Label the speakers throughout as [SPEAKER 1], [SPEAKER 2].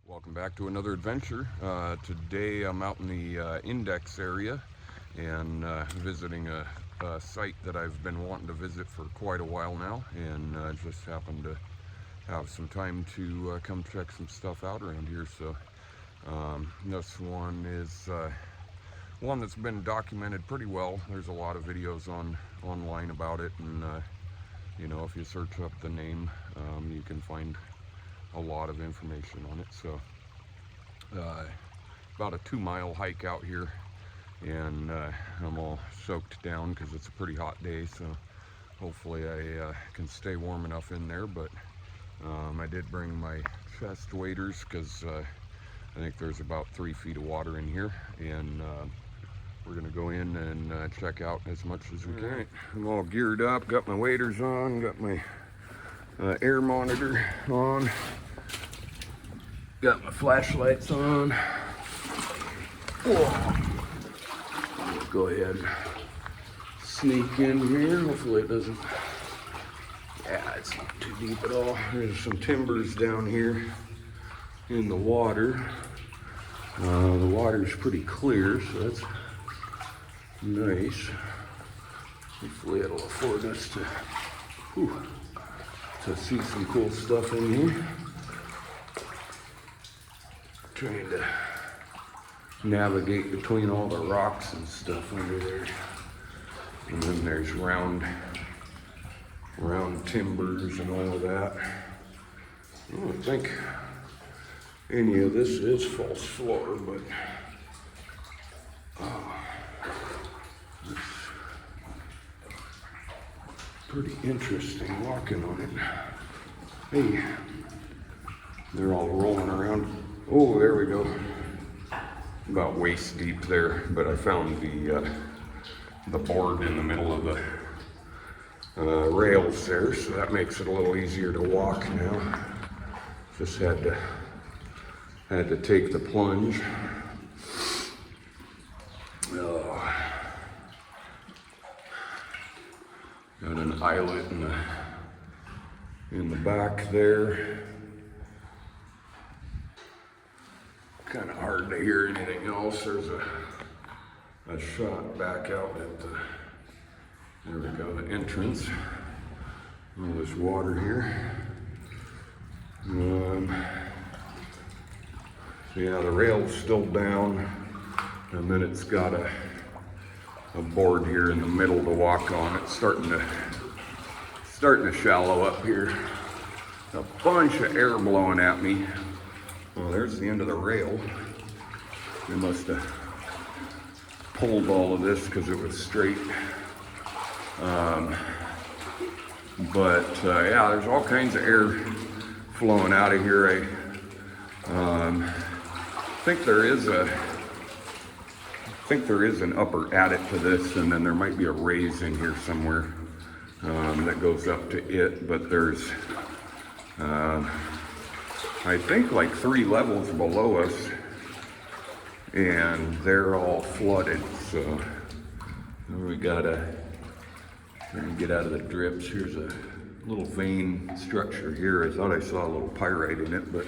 [SPEAKER 1] Welcome back to another adventure. Today I'm out in the Index area and visiting a site that I've been wanting to visit for quite a while now, and just happened to have some time to come check some stuff out around here. So this one is one that's been documented pretty well. There's a lot of videos online about it, and you know, if you search up the name, you can find a lot of information on it. So about a 2-mile hike out here, and I'm all soaked down because it's a pretty hot day, so hopefully I can stay warm enough in there. But I did bring my chest waders because I think there's about 3 feet of water in here, and we're gonna go in and check out as much as we can. I'm all geared up, got my waders on, got my air monitor on, got my flashlights on. Whoa. Go ahead, sneak in here. Hopefully it doesn't, yeah, it's not too deep at all. There's some timbers down here in the water. The water's pretty clear, so that's nice. Hopefully it'll afford us to see some cool stuff in here. Trying to navigate between all the rocks and stuff under there. And then there's round timbers and all of that. I don't think any of this is false floor, but it's pretty interesting walking on it. Hey, they're all rolling around. Oh, there we go. About waist deep there, but I found the board in the middle of the rails there, so that makes it a little easier to walk now. Just had to take the plunge. Got an eyelet in the back there. Kind of hard to hear anything else. There's a shot back out at there we go, the entrance. All this water here. So yeah, the rail's still down, and then it's got a board here in the middle to walk on. It's starting to shallow up here. A bunch of air blowing at me. Well, there's the end of the rail. They must have pulled all of this because it was straight. Yeah, there's all kinds of air flowing out of here. I think there is an upper adit to this, and then there might be a raise in here somewhere that goes up to it. But there's I think like 3 levels below us, and they're all flooded. So we gotta get out of the drips. Here's a little vein structure here. I thought I saw a little pyrite in it, but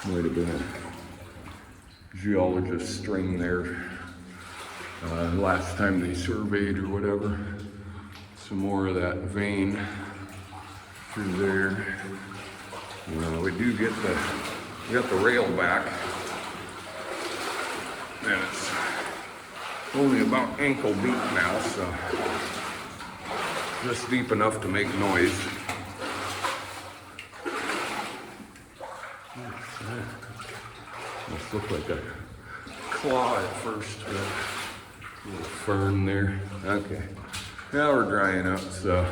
[SPEAKER 1] might have been a geologist's string there last time they surveyed or whatever. Some more of that vein through there. We do get the rail back, and it's only about ankle deep now, so just deep enough to make noise. Must look like a claw at first, but a little fern there. Okay, now we're drying up. So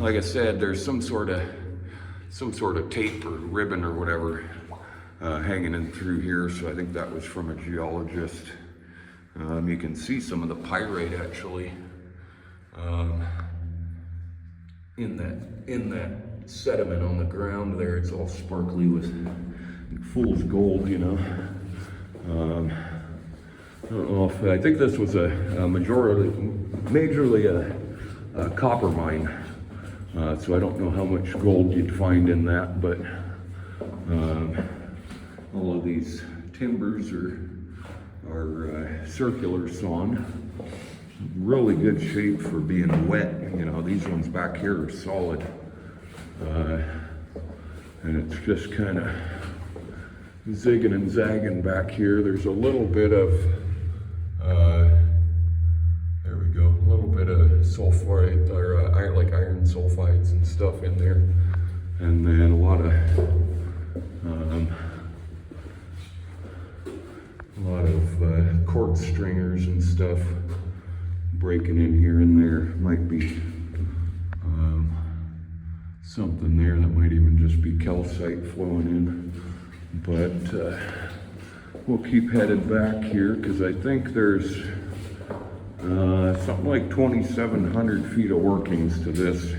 [SPEAKER 1] like I said, there's some sort of tape or ribbon or whatever hanging in through here. So I think that was from a geologist. You can see some of the pyrite actually in that sediment on the ground there. It's all sparkly with fool's gold, you know. I don't know if, I think this was a majorly a copper mine So I don't know how much gold you'd find in that, but all of these timbers are circular sawn. Really good shape for being wet. You know, these ones back here are solid. And it's just kind of zigging and zagging back here. There's a little bit of, there we go, a little bit of sulfide, or like iron sulfides and stuff in there. And then a lot of cord stringers and stuff breaking in here and there. Might be something there that might even just be calcite flowing in. But we'll keep headed back here because I think there's something like 2,700 feet of workings to this,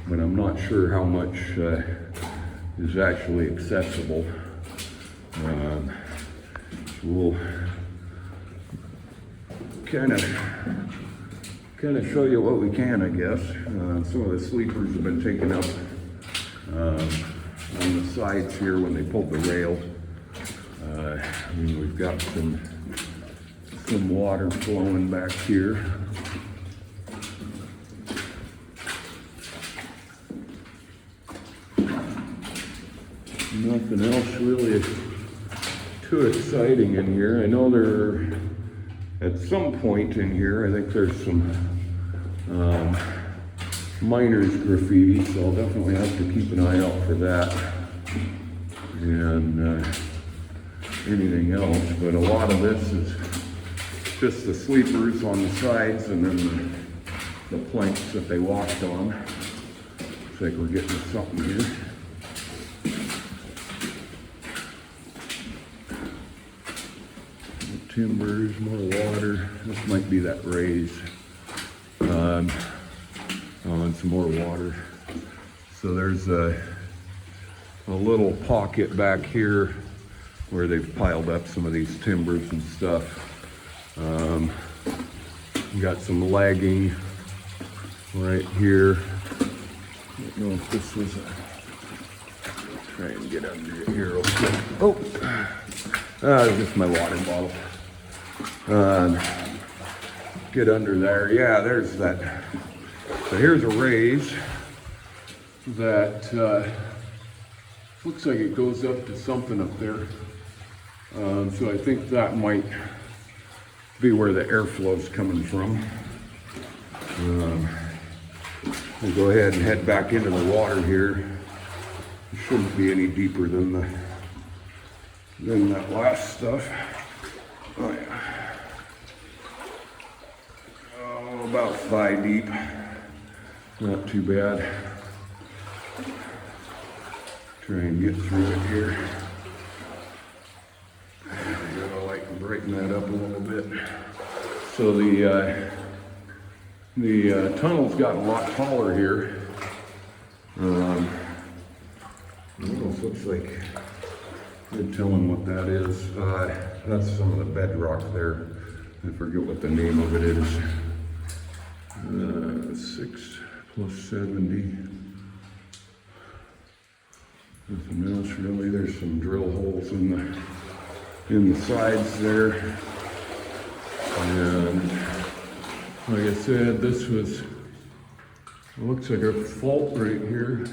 [SPEAKER 1] but I'm not sure how much is actually accessible. So we'll kind of show you what we can, I guess. Some of the sleepers have been taken up on the sides here when they pulled the rail. We've got some water flowing back here. Nothing else really too exciting in here. I know there, at some point in here, I think there's some miners graffiti, so I'll definitely have to keep an eye out for that. And anything else, but a lot of this is just the sleepers on the sides and then the planks that they walked on. Looks like we're getting something here. Timbers, more water. This might be that raise. And some more water. So there's a little pocket back here where they've piled up some of these timbers and stuff. We got some lagging right here. I don't know if this was try and get under here real quick. Oh, just my water bottle. Get under there. Yeah, there's that. So here's a raise that looks like it goes up to something up there. So I think that might be where the airflow is coming from. We'll go ahead and head back into the water here. It shouldn't be any deeper than that last stuff. Oh yeah. Oh, about thigh deep. Not too bad. Try and get through it here. There we go. I like to brighten that up a little bit. So the tunnel's gotten a lot taller here. Almost looks like good telling what that is. That's some of the bedrock there. I forget what the name of it is. 6 plus 70. Nothing else really. There's some drill holes in the sides there. And like I said, this was, it looks like a fault right here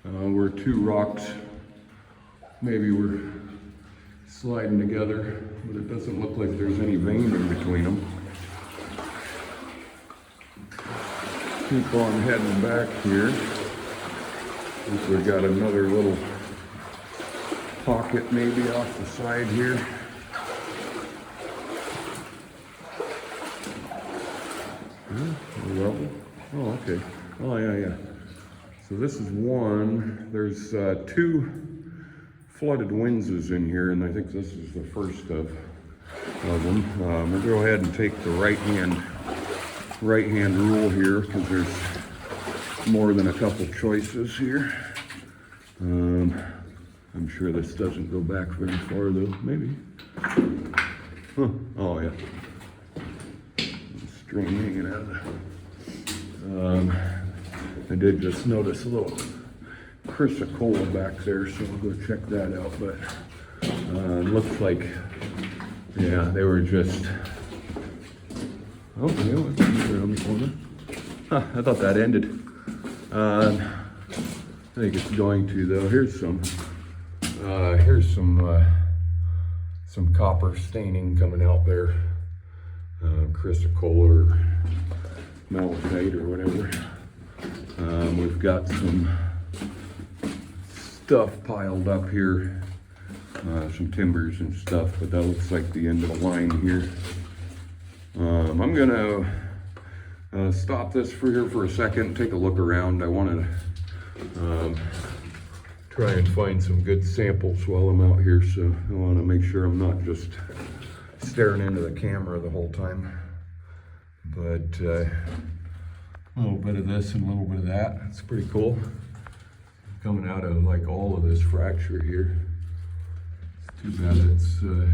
[SPEAKER 1] where two rocks maybe were sliding together, but it doesn't look like there's any vein in between them. Keep on heading back here. I think we've got another little pocket maybe off the side here. Rubble. Oh, okay. Oh, yeah. So this is one. There's two flooded Winzes in here, and I think this is the first of them. We'll go ahead and take the right hand rule here because there's more than a couple choices here. I'm sure this doesn't go back very far though. Maybe. Huh. Oh yeah. String hanging out. I did just notice a little chrysocolla back there, so I'll go check that out. But looks like, yeah, they were just, oh, yeah, what's around the corner? Huh, I thought that ended. I think it's going to though. Here's some copper staining coming out there. Chrysocolla or malachite or whatever. We've got some stuff piled up here, some timbers and stuff, but that looks like the end of the line here. I'm gonna stop this for here for a second, take a look around. I want to try and find some good samples while I'm out here, so I want to make sure I'm not just staring into the camera the whole time. But a little bit of this and a little bit of that. It's pretty cool. Coming out of like all of this fracture here. It's too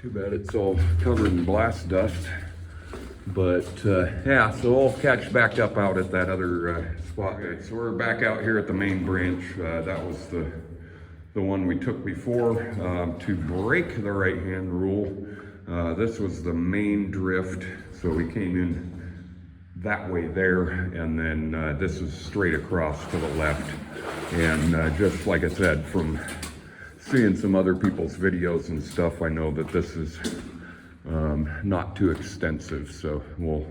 [SPEAKER 1] bad it's all covered in blast dust. But yeah, so I'll catch back up out at that other spot. Okay, so we're back out here at the main branch. That was the one we took before. To break the right-hand rule, this was the main drift. So we came in that way there, and then this is straight across to the left. And just like I said, from seeing some other people's videos and stuff, I know that this is not too extensive, so we'll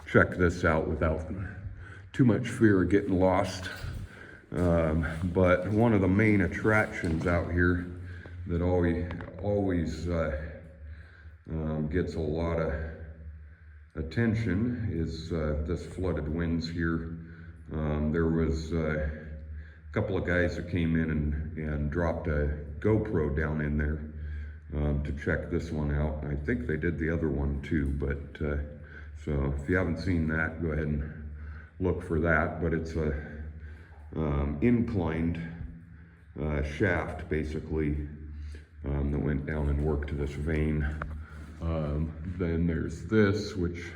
[SPEAKER 1] check this out without too much fear of getting lost. But one of the main attractions out here that always gets a lot of attention is this flooded winze here. There was a couple of guys that came in and dropped a GoPro down in there to check this one out. I think they did the other one too, but so if you haven't seen that, go ahead and look for that. But it's a inclined shaft basically that went down and worked this vein. Then there's this, which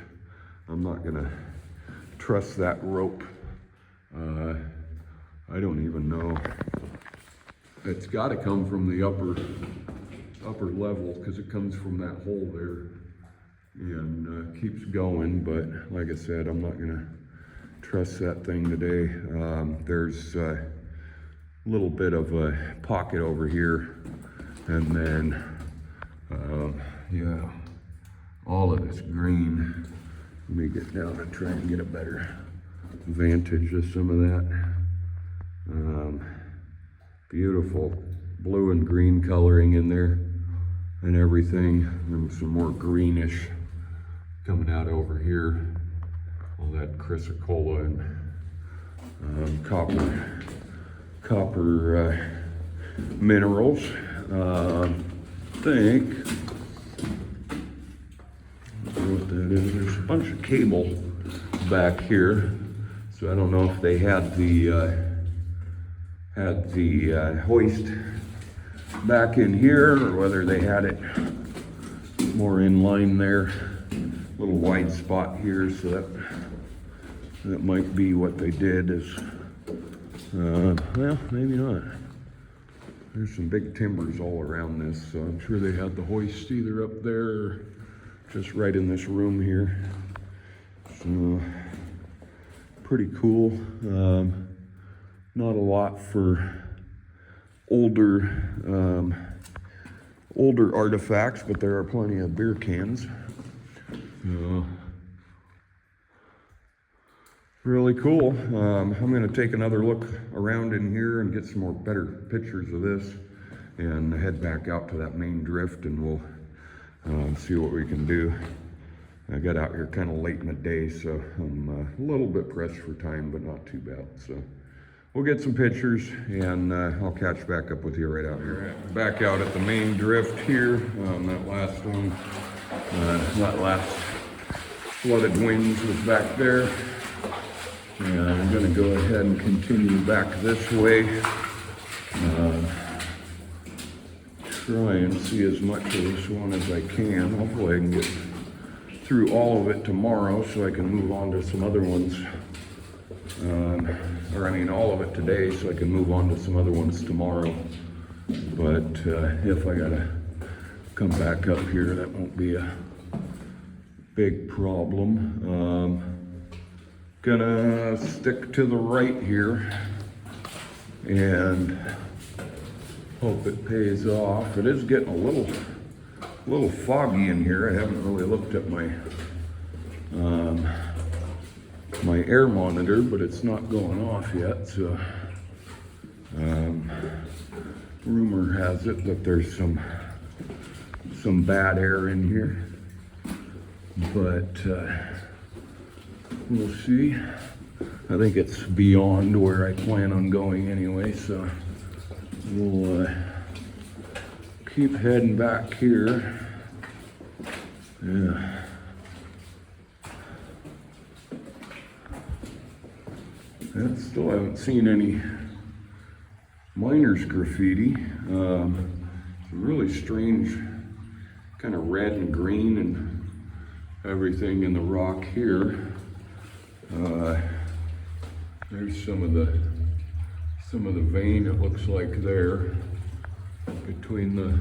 [SPEAKER 1] I'm not gonna trust that rope. I don't even know. It's got to come from the upper level, because it comes from that hole there and keeps going. But like I said, I'm not gonna trust that thing today. There's a little bit of a pocket over here, and then yeah, all of this green. Let me get down and try and get a better vantage of some of that. Beautiful blue and green coloring in there and everything, and some more greenish coming out over here. All that chrysocolla and copper minerals. I think what that is. There's a bunch of cable back here, so I don't know if they had the hoist back in here, or whether they had it more in line there. Little wide spot here, so that might be what they did. Is well, maybe not. There's some big timbers all around this, so I'm sure they had the hoist either up there or just right in this room here. So pretty cool. Not a lot for older artifacts, but there are plenty of beer cans. Really cool. I'm going to take another look around in here and get some more better pictures of this, and head back out to that main drift, and we'll see what we can do. I got out here kind of late in the day, so I'm a little bit pressed for time, but not too bad. So we'll get some pictures, and I'll catch back up with you right out here. Back out at the main drift here. That last one, that last flooded winze was back there. And I'm going to go ahead and continue back this way. Try and see as much of this one as I can. Hopefully I can get through all of it tomorrow, so I can move on to some other ones or I mean all of it today, so I can move on to some other ones tomorrow. But if I gotta come back up here, that won't be a big problem. Gonna stick to the right here and hope it pays off. It is getting a little foggy in here. I haven't really looked at my my air monitor, but it's not going off yet. So rumor has it that there's some bad air in here, but we'll see. I think it's beyond where I plan on going anyway, so we'll keep heading back here. Yeah. And still haven't seen any miners graffiti. It's really strange, kind of red and green and everything in the rock here. There's some of the vein, it looks like, there between the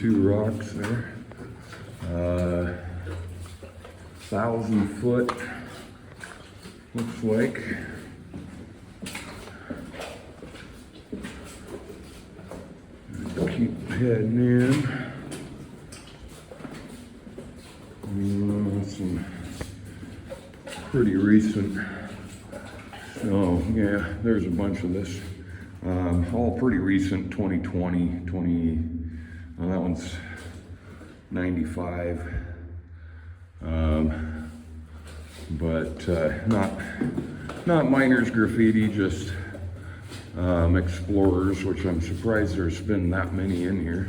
[SPEAKER 1] two rocks there. 1,000 foot looks like. Keep heading in. Some pretty recent. So yeah, there's a bunch of this. All pretty recent, 2020, that one's 95. But not miners graffiti, just explorers, which I'm surprised there's been that many in here,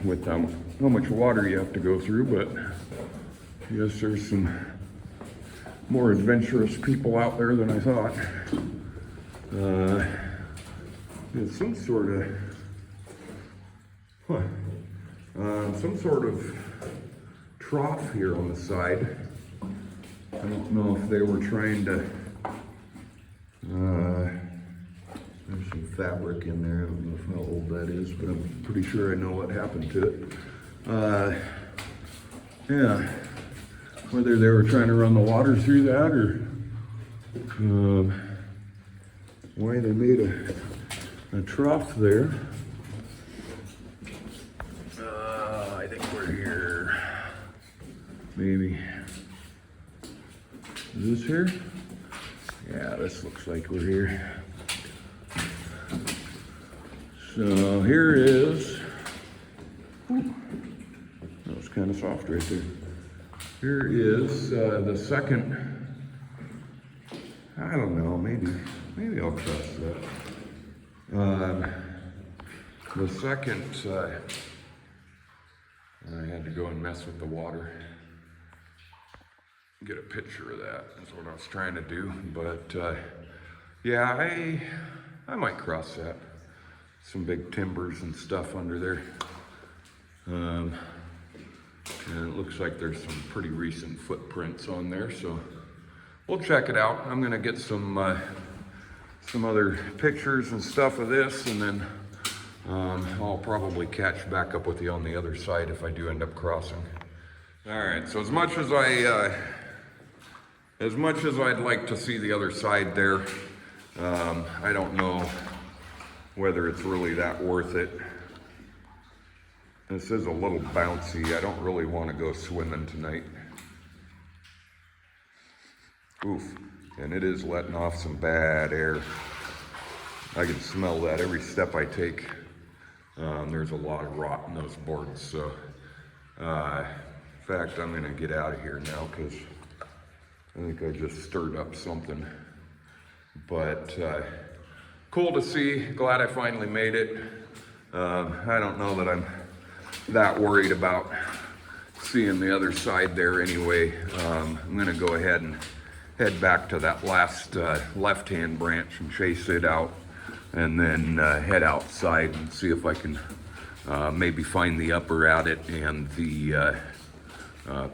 [SPEAKER 1] with how much water you have to go through. But I guess there's some more adventurous people out there than I thought. There's some sort of trough here on the side. I don't know if they were trying to, there's some fabric in there. I don't know how old that is, but I'm pretty sure I know what happened to it. Yeah, whether they were trying to run the water through that or why they made a trough there. I think we're here. Maybe. Is this here? Yeah, this looks like we're here. So here is, that was kind of soft right there. Here is the second, I don't know, maybe I'll trust that. The second, I had to go and mess with the water. Get a picture of that, that's what I was trying to do. But yeah, I might cross that. Some big timbers and stuff under there. And it looks like there's some pretty recent footprints on there, so we'll check it out. I'm gonna get some other pictures and stuff of this, and then I'll probably catch back up with you on the other side if I do end up crossing. All right, so as much as I'd like to see the other side there, I don't know whether it's really that worth it. This is a little bouncy. I don't really want to go swimming tonight. Oof, and it is letting off some bad air. I can smell that every step I take. There's a lot of rot in those boards, so in fact, I'm gonna get out of here now because I think I just stirred up something. But cool to see, glad I finally made it. I don't know that I'm that worried about seeing the other side there anyway. I'm gonna go ahead and head back to that last left-hand branch and chase it out, and then head outside and see if I can maybe find the upper at it and the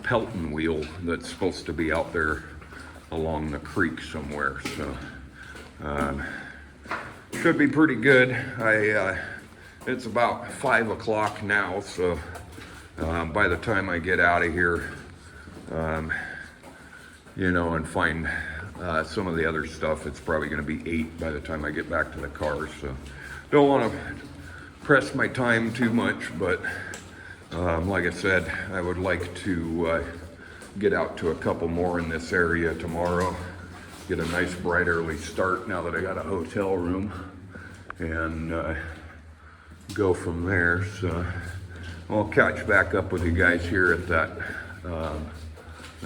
[SPEAKER 1] Pelton Wheel that's supposed to be out there along the creek somewhere. So should be pretty good. It's about 5 o'clock now, so by the time I get out of here, you know, and find some of the other stuff, it's probably going to be 8 by the time I get back to the car. So don't want to press my time too much, but like I said, I would like to get out to a couple more in this area tomorrow, get a nice bright early start now that I got a hotel room, and go from there. So I'll catch back up with you guys here at that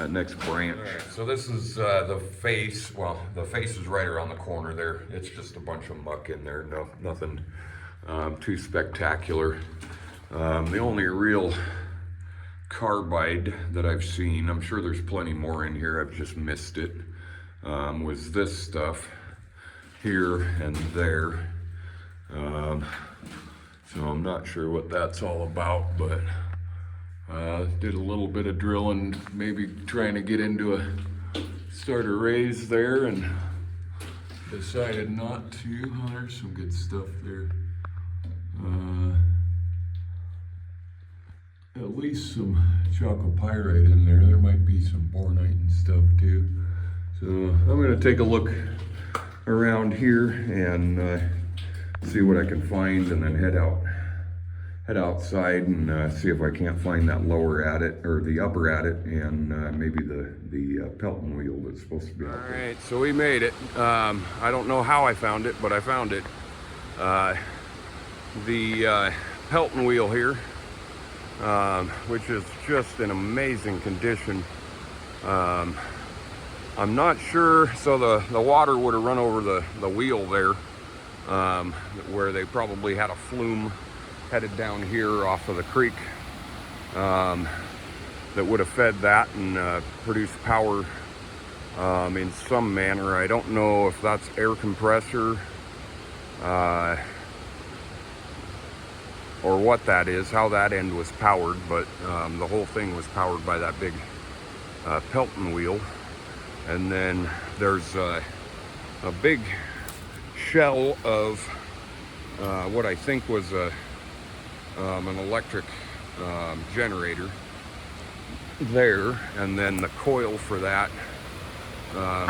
[SPEAKER 1] next branch. Right, so this is the face. Well, the face is right around the corner there. It's just a bunch of muck in there. No, nothing too spectacular. The only real carbide that I've seen, I'm sure there's plenty more in here, I've just missed it, was this stuff here and there. So I'm not sure what that's all about, but did a little bit of drilling, maybe trying to get into start a raise there, and decided not to. Oh, there's some good stuff there. At least some chalcopyrite in there. There might be some bornite and stuff too. So I'm going to take a look around here and see what I can find, and then head outside and see if I can't find that lower adit or the upper adit, and maybe the Pelton Wheel that's supposed to be out there. All right, so we made it. I don't know how I found it, but I found it. The Pelton Wheel here, which is just in amazing condition. I'm not sure, so the water would have run over the wheel there, where they probably had a flume headed down here off of the creek, that would have fed that and produced power in some manner. I don't know if that's air compressor or what that is, how that end was powered, but the whole thing was powered by that big Pelton Wheel. And then there's a big shell of what I think was an electric generator there, and then the coil for that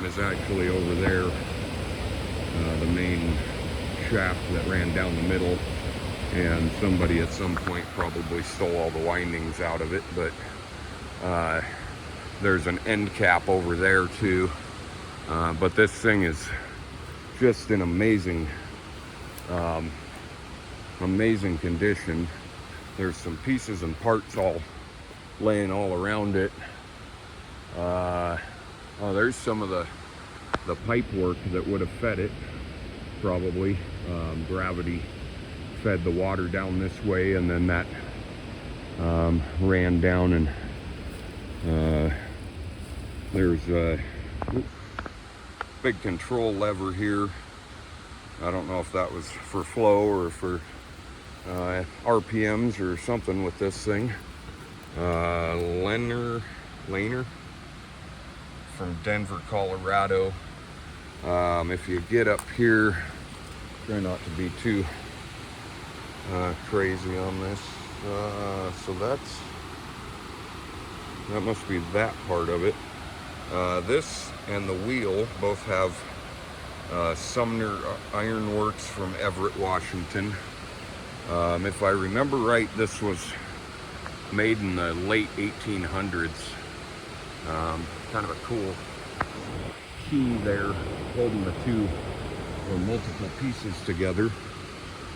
[SPEAKER 1] is actually over there, the main shaft that ran down the middle, and somebody at some point probably stole all the windings out of it, but there's an end cap over there too. But this thing is just in amazing condition. There's some pieces and parts all laying all around it. Oh, there's some of the pipe work that would have fed it, probably. Gravity fed the water down this way, and then that ran down, and there's a big control lever here. I don't know if that was for flow or for RPMs or something with this thing. Laner from Denver, Colorado. If you get up here, try not to be too crazy on this. So that must be that part of it. This and the wheel both have Sumner Ironworks from Everett, Washington. If I remember right, this was made in the late 1800s. Kind of a cool key there, holding the two or multiple pieces together.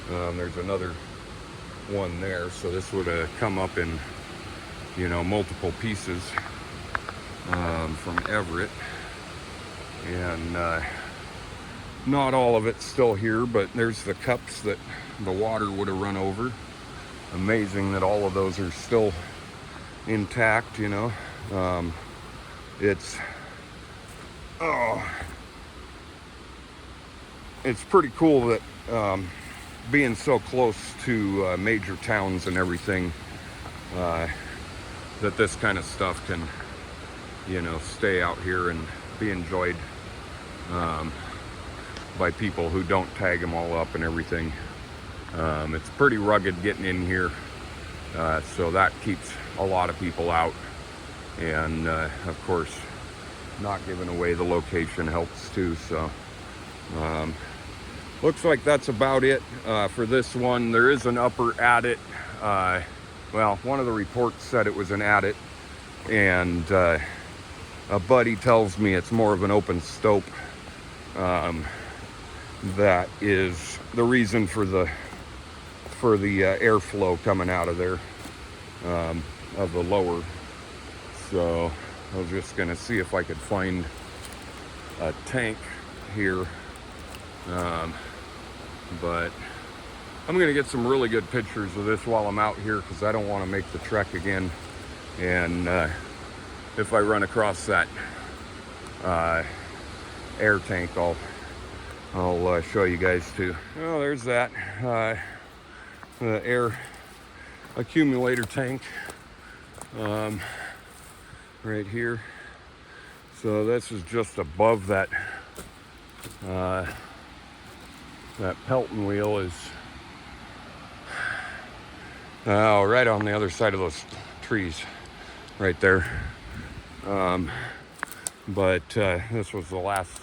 [SPEAKER 1] There's another one there, so this would have come up in, you know, multiple pieces from Everett, and not all of it's still here, but there's the cups that the water would have run over. Amazing that all of those are still intact, you know. It's pretty cool that being so close to major towns and everything, that this kind of stuff can, you know, stay out here and be enjoyed by people who don't tag them all up and everything. It's pretty rugged getting in here, so that keeps a lot of people out. And of course, not giving away the location helps too. So looks like that's about it for this one. There is an upper adit. Well, one of the reports said it was an adit, and a buddy tells me it's more of an open stope. That is the reason for the airflow coming out of there, of the lower. So I was just gonna see if I could find a tank here, but I'm gonna get some really good pictures of this while I'm out here, because I don't want to make the trek again. And if I run across that air tank, I'll show you guys too. Oh, there's that the air accumulator tank right here. So this is just above that that Pelton wheel is right on the other side of those trees right there. But this was the last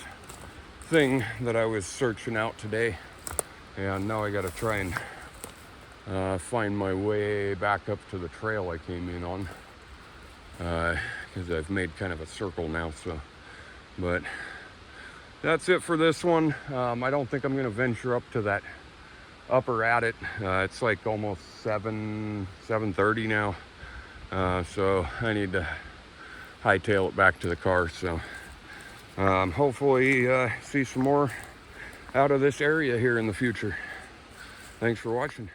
[SPEAKER 1] thing that I was searching out today, and now I got to try and find my way back up to the trail I came in on, because I've made kind of a circle now. So, but that's it for this one. I don't think I'm going to venture up to that upper adit. It's like almost 7:30 now, so I need to hightail it back to the car. So hopefully see some more out of this area here in the future. Thanks for watching.